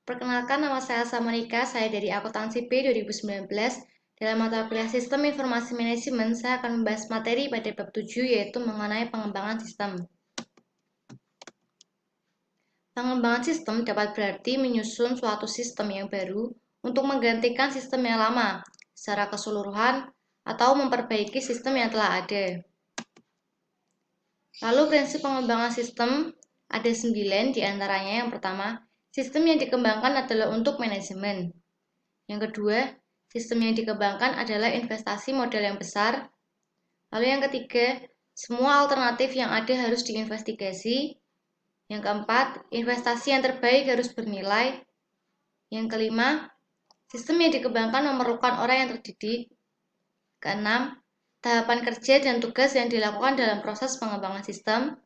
Perkenalkan, nama saya Samonika, saya dari Akuntansi B 2019. Dalam mata kuliah Sistem Informasi Manajemen, saya akan membahas materi pada bab 7, yaitu mengenai pengembangan sistem. Pengembangan sistem dapat berarti menyusun suatu sistem yang baru untuk menggantikan sistem yang lama secara keseluruhan atau memperbaiki sistem yang telah ada. Lalu prinsip pengembangan sistem ada 9 diantaranya. Yang pertama, sistem yang dikembangkan adalah untuk manajemen. Yang kedua, sistem yang dikembangkan adalah investasi modal yang besar. Lalu yang ketiga, semua alternatif yang ada harus diinvestigasi. Yang keempat, investasi yang terbaik harus bernilai. Yang kelima, sistem yang dikembangkan memerlukan orang yang terdidik. Keenam, tahapan kerja dan tugas yang dilakukan dalam proses pengembangan sistem.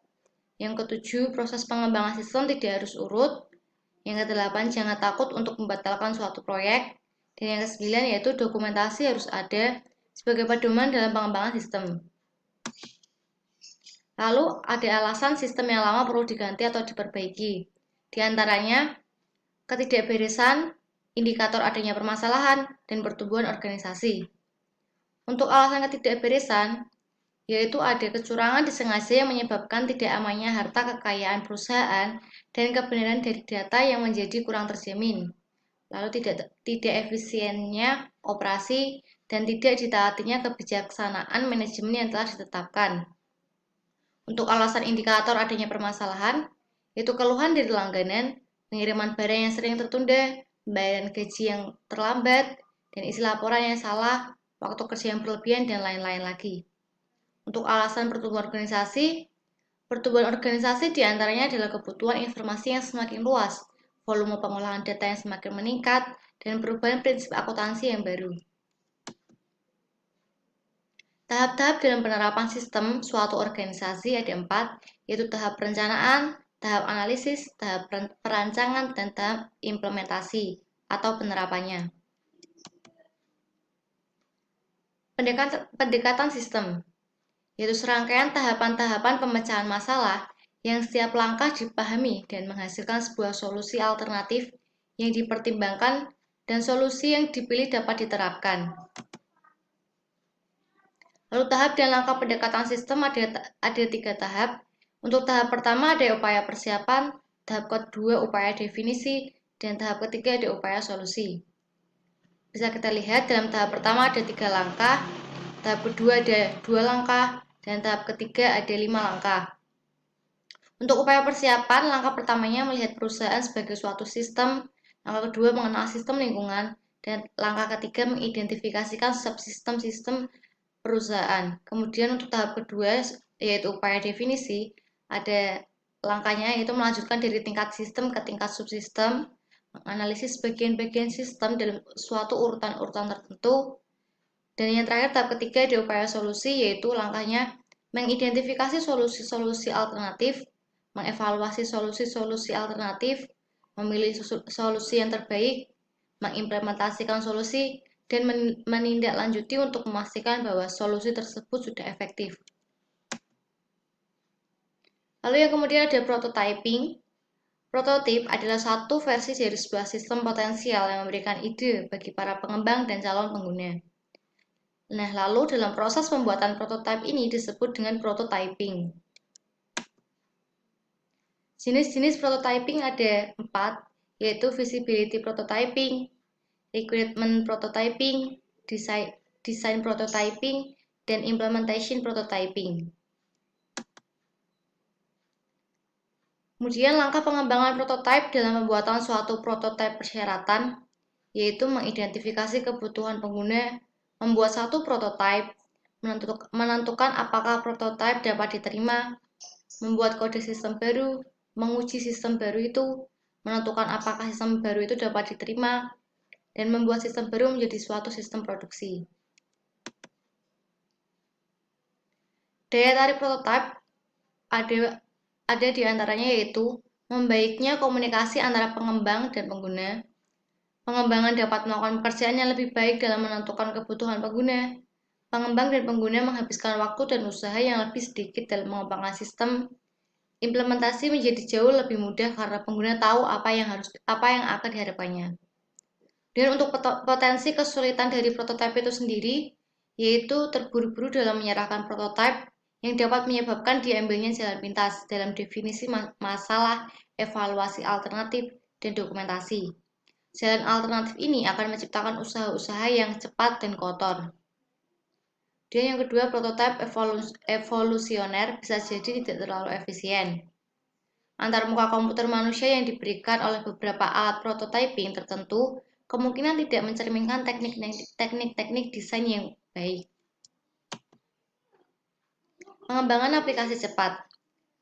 Yang ketujuh, proses pengembangan sistem tidak harus urut. Yang kedelapan, jangan takut untuk membatalkan suatu proyek. Dan yang kesembilan yaitu dokumentasi harus ada sebagai pedoman dalam pengembangan sistem. Lalu ada alasan sistem yang lama perlu diganti atau diperbaiki. Di antaranya ketidakberesan, indikator adanya permasalahan, dan pertumbuhan organisasi. Untuk alasan ketidakberesan, yaitu ada kecurangan disengaja yang menyebabkan tidak amannya harta kekayaan perusahaan dan kebenaran dari data yang menjadi kurang terjamin. Lalu tidak efisiennya operasi dan tidak ditaatinya kebijaksanaan manajemen yang telah ditetapkan. Untuk alasan indikator adanya permasalahan, yaitu keluhan dari langganan, pengiriman barang yang sering tertunda, pembayaran gaji yang terlambat, dan isi laporan yang salah, waktu kerja yang berlebihan, dan lain-lain lagi. Untuk alasan pertumbuhan organisasi diantaranya adalah kebutuhan informasi yang semakin luas, volume pengolahan data yang semakin meningkat, dan perubahan prinsip akuntansi yang baru. Tahap-tahap dalam penerapan sistem suatu organisasi ada 4, yaitu tahap perencanaan, tahap analisis, tahap perancangan, dan tahap implementasi atau penerapannya. Pendekatan sistem, yaitu serangkaian tahapan-tahapan pemecahan masalah yang setiap langkah dipahami dan menghasilkan sebuah solusi alternatif yang dipertimbangkan dan solusi yang dipilih dapat diterapkan. Lalu tahap dan langkah pendekatan sistem ada 3 tahap. Untuk tahap pertama ada upaya persiapan, tahap kedua upaya definisi, dan tahap ketiga ada upaya solusi. Bisa kita lihat dalam tahap pertama ada 3 langkah, tahap kedua ada 2 langkah, dan tahap ketiga ada 5 langkah. Untuk upaya persiapan, langkah pertamanya melihat perusahaan sebagai suatu sistem, langkah kedua mengenal sistem lingkungan, dan langkah ketiga mengidentifikasikan subsistem-sistem perusahaan. Kemudian untuk tahap kedua yaitu upaya definisi, ada langkahnya yaitu melanjutkan dari tingkat sistem ke tingkat subsistem, menganalisis bagian-bagian sistem dalam suatu urutan-urutan tertentu. Dan yang terakhir tahap ketiga ada upaya solusi, yaitu langkahnya mengidentifikasi solusi-solusi alternatif, mengevaluasi solusi-solusi alternatif, memilih solusi yang terbaik, mengimplementasikan solusi, dan menindaklanjuti untuk memastikan bahwa solusi tersebut sudah efektif. Lalu yang kemudian ada prototyping. Prototip adalah satu versi dari sebuah sistem potensial yang memberikan ide bagi para pengembang dan calon pengguna. Nah, lalu dalam proses pembuatan prototipe ini disebut dengan prototyping. Jenis-jenis prototyping ada 4, yaitu visibility prototyping, requirement prototyping, design prototyping, dan implementation prototyping. Kemudian langkah pengembangan prototipe dalam pembuatan suatu prototipe persyaratan, yaitu mengidentifikasi kebutuhan pengguna, membuat satu prototipe, menentukan apakah prototipe dapat diterima, membuat kode sistem baru, menguji sistem baru itu, menentukan apakah sistem baru itu dapat diterima, dan membuat sistem baru menjadi suatu sistem produksi. Daya tarik prototipe ada di antaranya yaitu membaiknya komunikasi antara pengembang dan pengguna. Pengembangan dapat melakukan pekerjaan yang lebih baik dalam menentukan kebutuhan pengguna. Pengembang dan pengguna menghabiskan waktu dan usaha yang lebih sedikit dalam mengembangkan sistem. Implementasi menjadi jauh lebih mudah karena pengguna tahu apa yang akan dihadapannya. Dan untuk potensi kesulitan dari prototipe itu sendiri, yaitu terburu-buru dalam menyerahkan prototipe yang dapat menyebabkan diambilnya jalan pintas dalam definisi masalah, evaluasi alternatif, dan dokumentasi. Jalan alternatif ini akan menciptakan usaha-usaha yang cepat dan kotor. Dan yang kedua, prototipe evolusioner bisa jadi tidak terlalu efisien. Antar muka komputer manusia yang diberikan oleh beberapa alat prototyping tertentu kemungkinan tidak mencerminkan teknik-teknik desain yang baik. Pengembangan aplikasi cepat.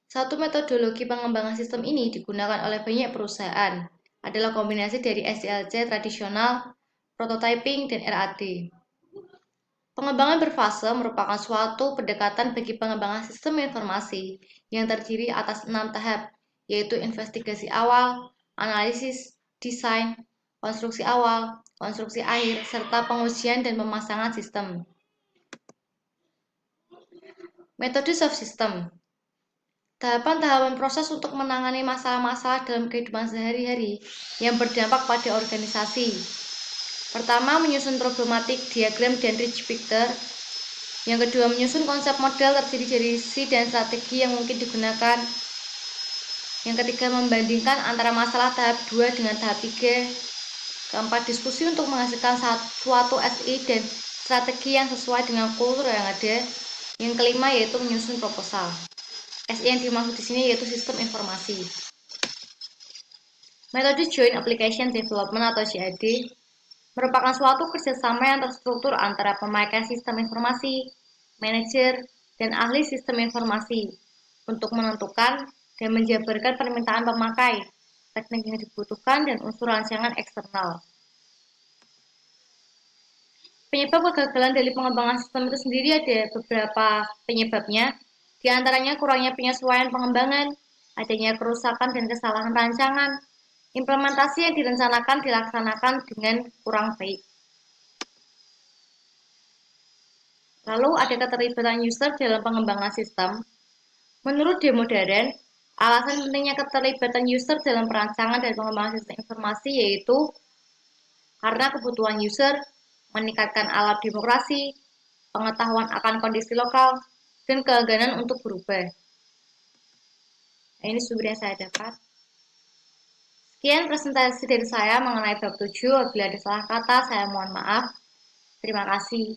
Satu metodologi pengembangan sistem ini digunakan oleh banyak perusahaan. Adalah kombinasi dari SDLC tradisional, prototyping, dan RAD. Pengembangan berfase merupakan suatu pendekatan bagi pengembangan sistem informasi yang terdiri atas 6 tahap, yaitu investigasi awal, analisis, desain, konstruksi awal, konstruksi akhir, serta pengujian dan pemasangan sistem. Metode soft system. Tahapan-tahapan proses untuk menangani masalah-masalah dalam kehidupan sehari-hari yang berdampak pada organisasi. Pertama, menyusun problematik, diagram, dan rich picture. Yang kedua, menyusun konsep model terdiri dari visi dan strategi yang mungkin digunakan. Yang ketiga, membandingkan antara masalah tahap 2 dengan tahap 3. Keempat, diskusi untuk menghasilkan suatu SI dan strategi yang sesuai dengan kultur yang ada. Yang kelima, yaitu menyusun proposal. SI yang dimaksud di sini yaitu sistem informasi. Metode Joint Application Development atau JAD merupakan suatu kerjasama yang terstruktur antara pemakai sistem informasi, manajer, dan ahli sistem informasi untuk menentukan dan menjabarkan permintaan pemakai, teknik yang dibutuhkan, dan unsur rancangan eksternal. Penyebab kegagalan dari pengembangan sistem itu sendiri ada beberapa penyebabnya, di antaranya kurangnya penyesuaian pengembangan, adanya kerusakan dan kesalahan rancangan, implementasi yang dilaksanakan dengan kurang baik. Lalu ada keterlibatan user dalam pengembangan sistem. Menurut demo modern, alasan pentingnya keterlibatan user dalam perancangan dan pengembangan sistem informasi yaitu karena kebutuhan user, meningkatkan alat demokrasi, pengetahuan akan kondisi lokal, dan keengganan untuk berubah. Nah, ini sumber yang saya dapat. Sekian presentasi dari saya mengenai bab 7. Apabila ada salah kata, saya mohon maaf. Terima kasih.